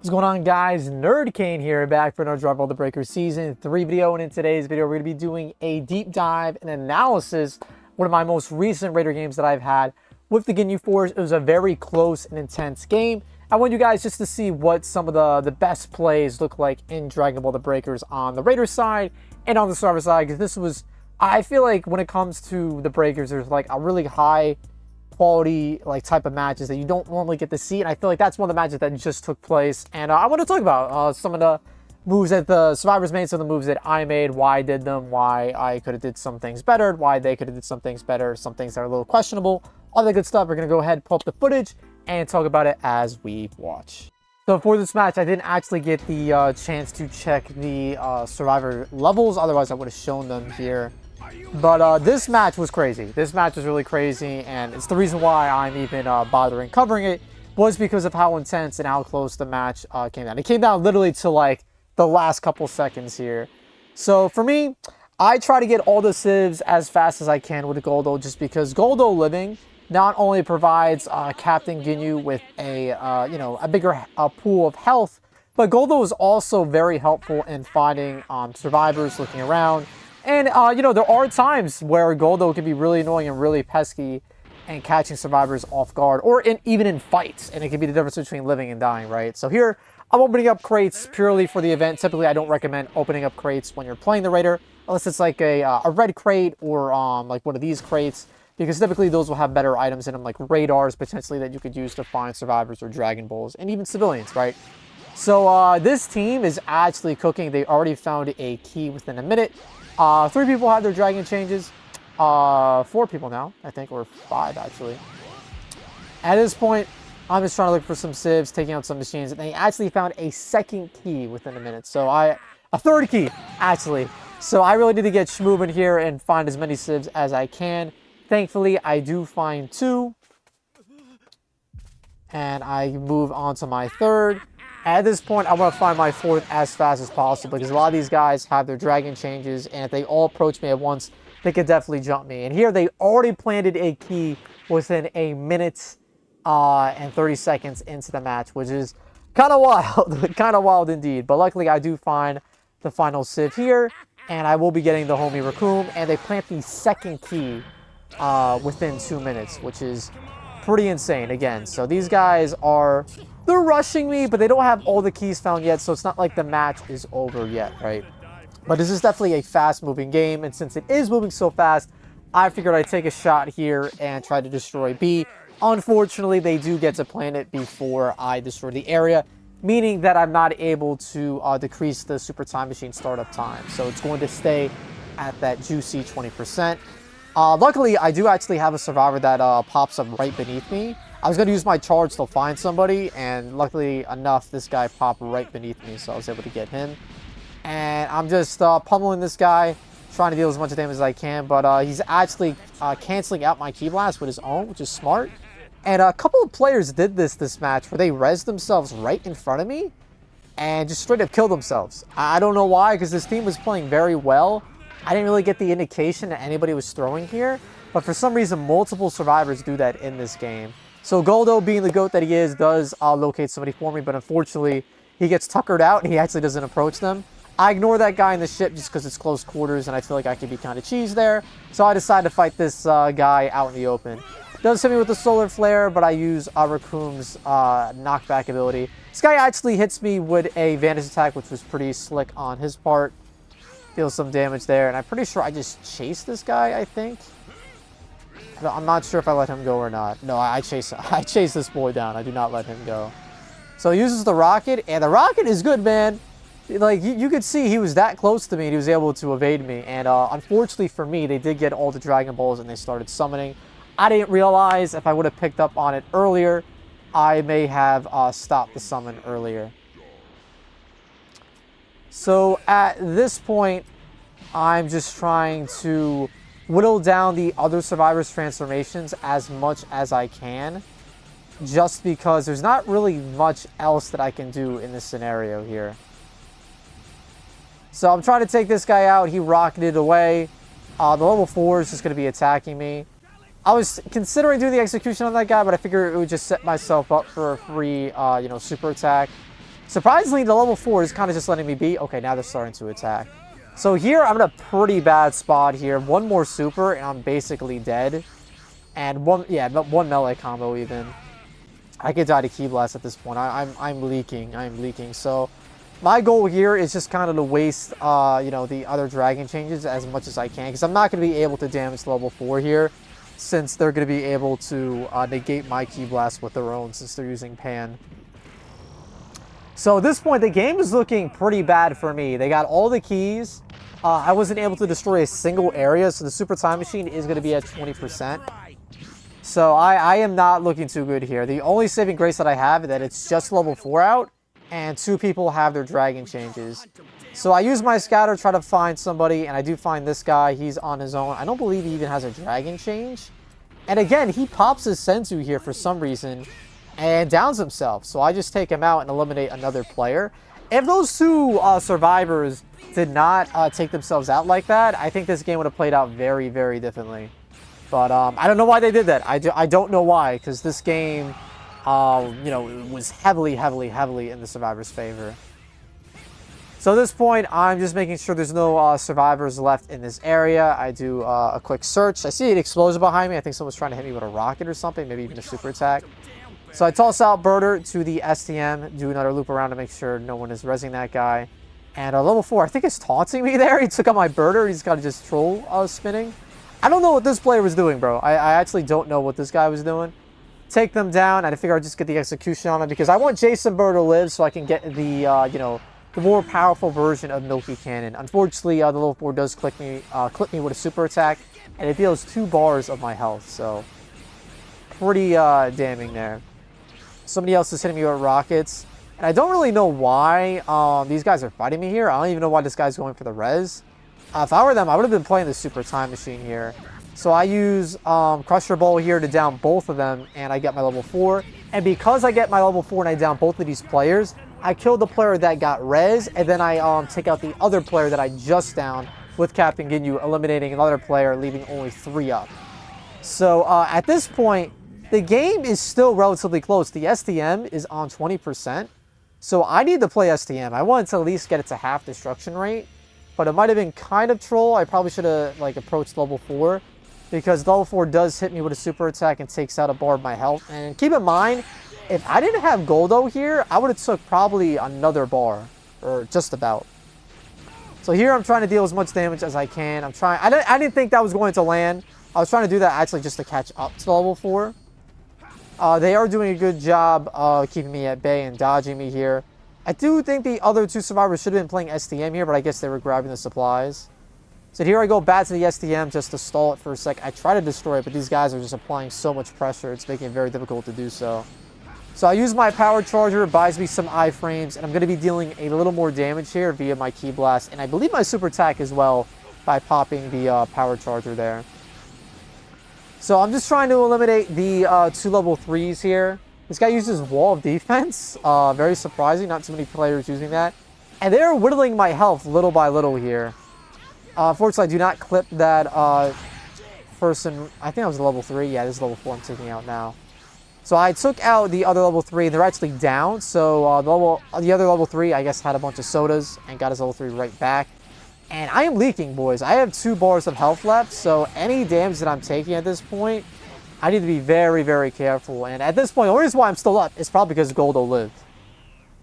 What's going on, guys? NerdCane here, back for another Drop All the Breakers Season 3 video, and in today's video we're going to be doing a deep dive and analysis, one of my most recent Raider games that I've had with the Ginyu Force. It was a very close and intense game. I want you guys just to see what some of the best plays look like in Dragon Ball the Breakers on the Raider side and on the server side, because this was, I feel like when it comes to the Breakers, there's like a really high quality type of matches that you don't normally get to see, and I feel like that's one of the matches that just took place. And I want to talk about some of the moves that the survivors made, some of the moves that I made, why I did them, why I could have did some things better, why they could have did some things better, some things that are a little questionable, all that good stuff. We're gonna go ahead, pull up the footage and talk about it as we watch. So for this match, I didn't actually get the chance to check the survivor levels, otherwise I would have shown them here. But this match was crazy. This match was really crazy, and it's the reason why I'm even bothering covering it, was because of how intense and how close the match came down. It came down literally to like the last couple seconds here. So for me, I try to get all the civs as fast as I can with Guldo, just because Guldo living not only provides Captain Ginyu with a a bigger pool of health, but Guldo is also very helpful in finding survivors, looking around. And, there are times where Guldo can be really annoying and really pesky and catching survivors off guard, or even in fights. And it can be the difference between living and dying, right? So here, I'm opening up crates purely for the event. Typically, I don't recommend opening up crates when you're playing the Raider, unless it's like a red crate or like one of these crates, because typically those will have better items in them, like radars, potentially, that you could use to find survivors or Dragon Balls, and even civilians, right? So this team is actually cooking. They already found a key within a minute. 3 people had their dragon changes. 4 people now, I think, or 5 actually. At this point, I'm just trying to look for some civs, taking out some machines, and they actually found a second key within a minute. So a third key, actually. So I really need to get moving here and find as many civs as I can. Thankfully, I do find 2. And I move on to my third. At this point, I want to find my 4th as fast as possible, because a lot of these guys have their dragon changes, and if they all approach me at once, they could definitely jump me. And here, they already planted a key within a minute and 30 seconds into the match, which is kind of wild, kind of wild indeed. But luckily, I do find the final civ here, and I will be getting the homie Raccoon, and they plant the second key within 2 minutes, which is pretty insane again. So these guys they're rushing me, but they don't have all the keys found yet, so it's not like the match is over yet, right? But this is definitely a fast-moving game, and since it is moving so fast, I figured I'd take a shot here and try to destroy B. Unfortunately, they do get to plant it before I destroy the area, meaning that I'm not able to decrease the Super Time Machine startup time. So it's going to stay at that juicy 20%. Luckily, I do actually have a survivor that pops up right beneath me. I was going to use my charge to find somebody, and luckily enough, this guy popped right beneath me, so I was able to get him. And I'm just pummeling this guy, trying to deal as much damage as I can, but he's actually canceling out my Ki Blast with his own, which is smart. And a couple of players did this match, where they rezzed themselves right in front of me and just straight up killed themselves. I don't know why, because this team was playing very well. I didn't really get the indication that anybody was throwing here, but for some reason, multiple survivors do that in this game. So Guldo, being the GOAT that he is, does locate somebody for me, but unfortunately, he gets tuckered out and he actually doesn't approach them. I ignore that guy in the ship just because it's close quarters and I feel like I could be kind of cheese there. So I decide to fight this guy out in the open. Does hit me with the solar flare, but I use Raccoon's knockback ability. This guy actually hits me with a Vantage attack, which was pretty slick on his part. Deals some damage there, and I'm pretty sure I just chased this guy, I think. I'm not sure if I let him go or not. No, I chase this boy down. I do not let him go. So he uses the rocket, and the rocket is good, man. Like, you could see he was that close to me, and he was able to evade me. And unfortunately for me, they did get all the Dragon Balls, and they started summoning. I didn't realize if I would have picked up on it earlier, I may have stopped the summon earlier. So at this point, I'm just trying to whittle down the other survivors' transformations as much as I can, just because there's not really much else that I can do in this scenario here. So I'm trying to take this guy out. He rocketed away. The level 4 is just going to be attacking me. I was considering doing the execution on that guy, but I figured it would just set myself up for a free, super attack. Surprisingly, the level 4 is kind of just letting me be. Okay, now they're starting to attack. So here, I'm in a pretty bad spot here. One more super, and I'm basically dead. And one melee combo even. I could die to Ki Blast at this point. I'm leaking. I'm leaking. So my goal here is just kind of to waste, you know, the other dragon changes as much as I can. Because I'm not going to be able to damage level 4 here. Since they're going to be able to negate my Ki Blast with their own since they're using Pan. So at this point, the game is looking pretty bad for me. They got all the keys. I wasn't able to destroy a single area, so the Super Time Machine is going to be at 20%. So I am not looking too good here. The only saving grace that I have is that it's just level 4 out, and 2 people have their dragon changes. So I use my scatter, try to find somebody, and I do find this guy. He's on his own. I don't believe he even has a dragon change. And again, he pops his Senzu here for some reason and downs himself. So I just take him out and eliminate another player. If those 2 survivors did not take themselves out like that, I think this game would have played out very, very differently. But I don't know why they did that. I don't know why, because this game, you know, was heavily, heavily, heavily in the survivors' favor. So at this point, I'm just making sure there's no survivors left in this area. I do a quick search. I see an explosion behind me. I think someone's trying to hit me with a rocket or something, maybe even a super attack. So I toss out Birder to the STM, do another loop around to make sure no one is rezzing that guy. And level 4, I think it's taunting me there. He took out my Birder. He's got to just troll spinning. I don't know what this player was doing, bro. I actually don't know what this guy was doing. Take them down, and I figure I'll just get the execution on him because I want Jason Bird to live so I can get the, you know, the more powerful version of Milky Cannon. Unfortunately, the level 4 does clip me with a super attack, and it deals 2 bars of my health, so pretty damning there. Somebody else is hitting me with rockets, and I don't really know why these guys are fighting me here. I don't even know why this guy's going for the res. If I were them, I would have been playing the Super Time Machine here. So I use Crusher Ball here to down both of them, and I get my level 4. And because I get my level 4 and I down both of these players, I killed the player that got res, and then I take out the other player that I just downed with Captain Ginyu, eliminating another player, leaving only 3 up. So at this point, the game is still relatively close. The STM is on 20%, so I need to play STM. I wanted to at least get it to half destruction rate, but it might have been kind of troll. I probably should have like approached level 4, because level 4 does hit me with a super attack and takes out a bar of my health. And keep in mind, if I didn't have Guldo here, I would have took probably another bar, or just about. So here I'm trying to deal as much damage as I can. I didn't think that was going to land. I was trying to do that actually just to catch up to level 4. They are doing a good job keeping me at bay and dodging me here. I do think the other 2 survivors should have been playing STM here, but I guess they were grabbing the supplies. So here I go back to the STM just to stall it for a sec. I try to destroy it, but these guys are just applying so much pressure. It's making it very difficult to do so. So I use my power charger, buys me some iframes, and I'm going to be dealing a little more damage here via my Ki Blast, and I believe my super attack as well by popping the power charger there. So I'm just trying to eliminate the 2 level 3s here. This guy uses Wall of Defense. Very surprising, not too many players using that. And they're whittling my health little by little here. Unfortunately, I do not clip that person. I think I was level 3. Yeah, this is level 4 I'm taking out now. So I took out the other level 3. They're actually down. So the other level 3, I guess, had a bunch of sodas and got his level 3 right back. And I am leaking, boys. I have 2 bars of health left. So any damage that I'm taking at this point, I need to be very, very careful. And at this point, the only reason why I'm still up is probably because Guldo lived.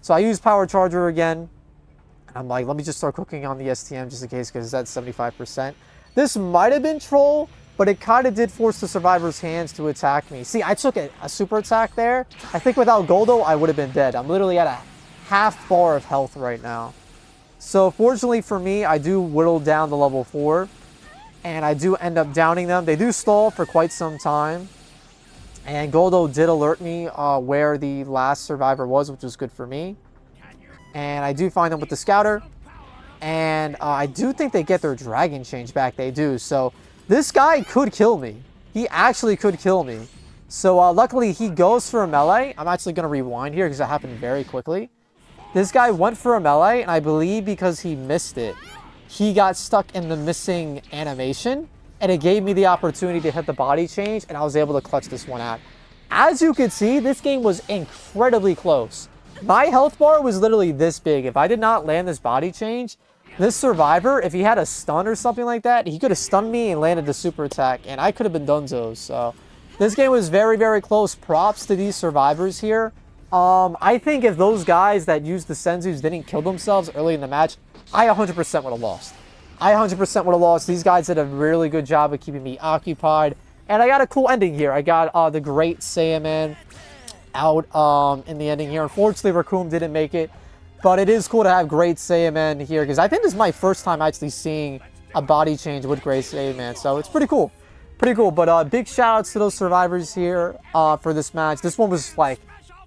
So I use power charger again. I'm like, let me just start cooking on the STM just in case, because that's 75%. This might have been troll, but it kind of did force the survivor's hands to attack me. See, I took a super attack there. I think without Guldo, I would have been dead. I'm literally at a half bar of health right now. So fortunately for me, I do whittle down the level 4, and I do end up downing them. They do stall for quite some time, and Guldo did alert me where the last survivor was, which was good for me. And I do find them with the scouter, and I do think they get their dragon change back. They do. So this guy could kill me. He actually could kill me. So luckily he goes for a melee. I'm actually going to rewind here because it happened very quickly. This guy went for a melee, and I believe because he missed it, he got stuck in the missing animation, and it gave me the opportunity to hit the body change, and I was able to clutch this one out. As you can see, this game was incredibly close. My health bar was literally this big. If I did not land this body change, this survivor, if he had a stun or something like that, he could have stunned me and landed the super attack, and I could have been donezo. So this game was very, very close. Props to these survivors here. I think if those guys that used the Senzus didn't kill themselves early in the match, I 100% would have lost. I 100% would have lost. These guys did a really good job of keeping me occupied. And I got a cool ending here. I got the Great Saiyaman out in the ending here. Unfortunately, Raccoon didn't make it. But it is cool to have Great Saiyaman here, because I think this is my first time actually seeing a body change with Great Saiyaman. So it's pretty cool. Pretty cool. But big shout outs to those survivors here for this match. This one was like,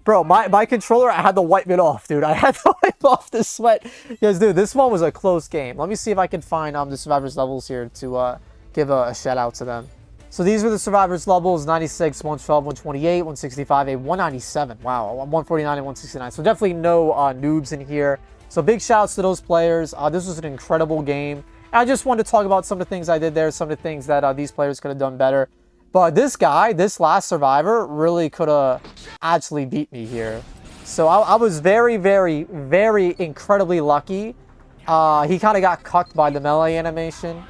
bro, my controller, I had to wipe it off, dude. I had to wipe off the sweat. Because, dude, this one was a close game. Let me see if I can find the survivors levels here to give a shout out to them. So these were the survivors levels: 96, 112, 128, 165, a 197. Wow, 149 and 169. So definitely no noobs in here. So big shouts to those players. This was an incredible game. I just wanted to talk about some of the things I did there, some of the things that these players could have done better. But this guy, this last survivor, really could have actually beat me here. So I was very, very, very incredibly lucky. He kind of got cucked by the melee animation.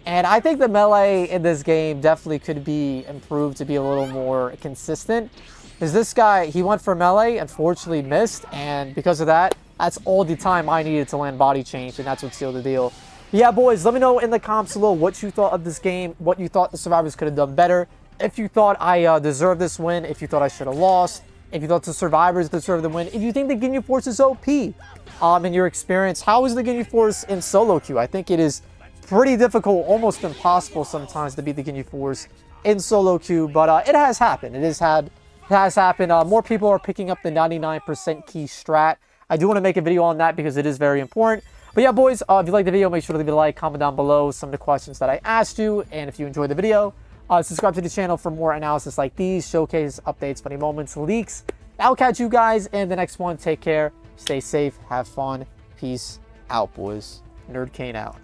And I think the melee in this game definitely could be improved to be a little more consistent. Because this guy, he went for melee, unfortunately missed. And because of that, that's all the time I needed to land body change. And that's what sealed the deal. But yeah, boys, let me know in the comments below what you thought of this game. What you thought the survivors could have done better. If you thought I deserved this win. If you thought I should have lost. If you thought the survivors deserved the win. If you think the Ginyu Force is OP in your experience. How is the Ginyu Force in solo queue? I think it is pretty difficult, almost impossible sometimes to beat the Ginyu Force in solo queue, but it has happened. It has happened. More people are picking up the 99% key strat. I do want to make a video on that because it is very important. But yeah, boys, if you like the video, make sure to leave a like, comment down below some of the questions that I asked you, and if you enjoyed the video, subscribe to the channel for more analysis like these, showcase updates, funny moments, leaks. I'll catch you guys in the next one. Take care, stay safe, have fun, peace out, boys. NerdCane out.